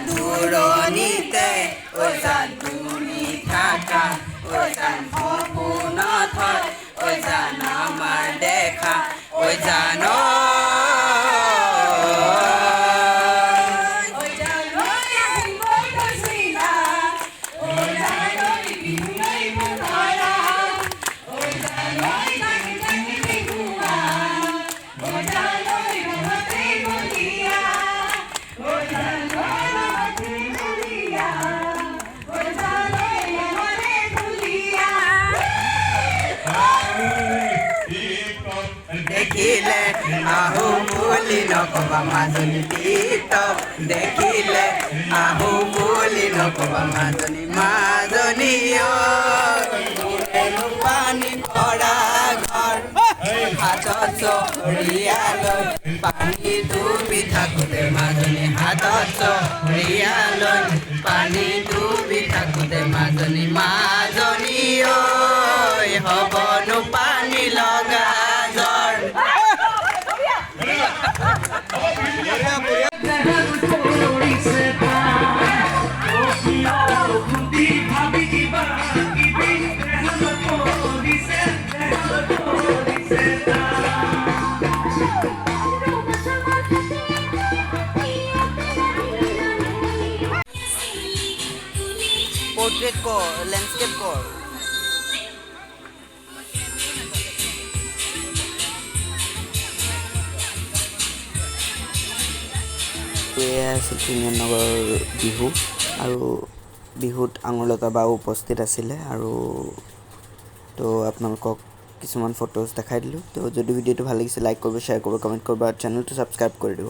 দুৰণিতে জান তুমি থাকা জান সপোন থৈ জান আমাৰ দেখা জান দেখিলে আহো বুলি নকবা মাজনী টিকটক দেখিলে আহো বুলি নকবা মাজনী মাজনী পানী ভৰা ঘৰ হাতত চৰিয়ালৈ পানী ডুবি থাকোঁতে মাজনী হাতত চৰিয়ালৈ পানী ডুবি থাকোঁতে মাজনী মাজনী হ'বনো পানী লগা জ্বৰ पोर्ट्रेट को लैंडस्केप को শিঙীয়ানগৰ বিহু আৰু বিহুত আঙুৰলতা বাও উপস্থিত আছিলে আৰু তো আপোনালোকক কিছুমান ফটোজ দেখাই দিলোঁ তো যদি ভিডিঅ'টো ভাল লাগিছে লাইক কৰিব শ্বেয়াৰ কৰিব কমেণ্ট কৰিব আৰু চেনেলটো ছাবস্ক্ৰাইব কৰি দিব।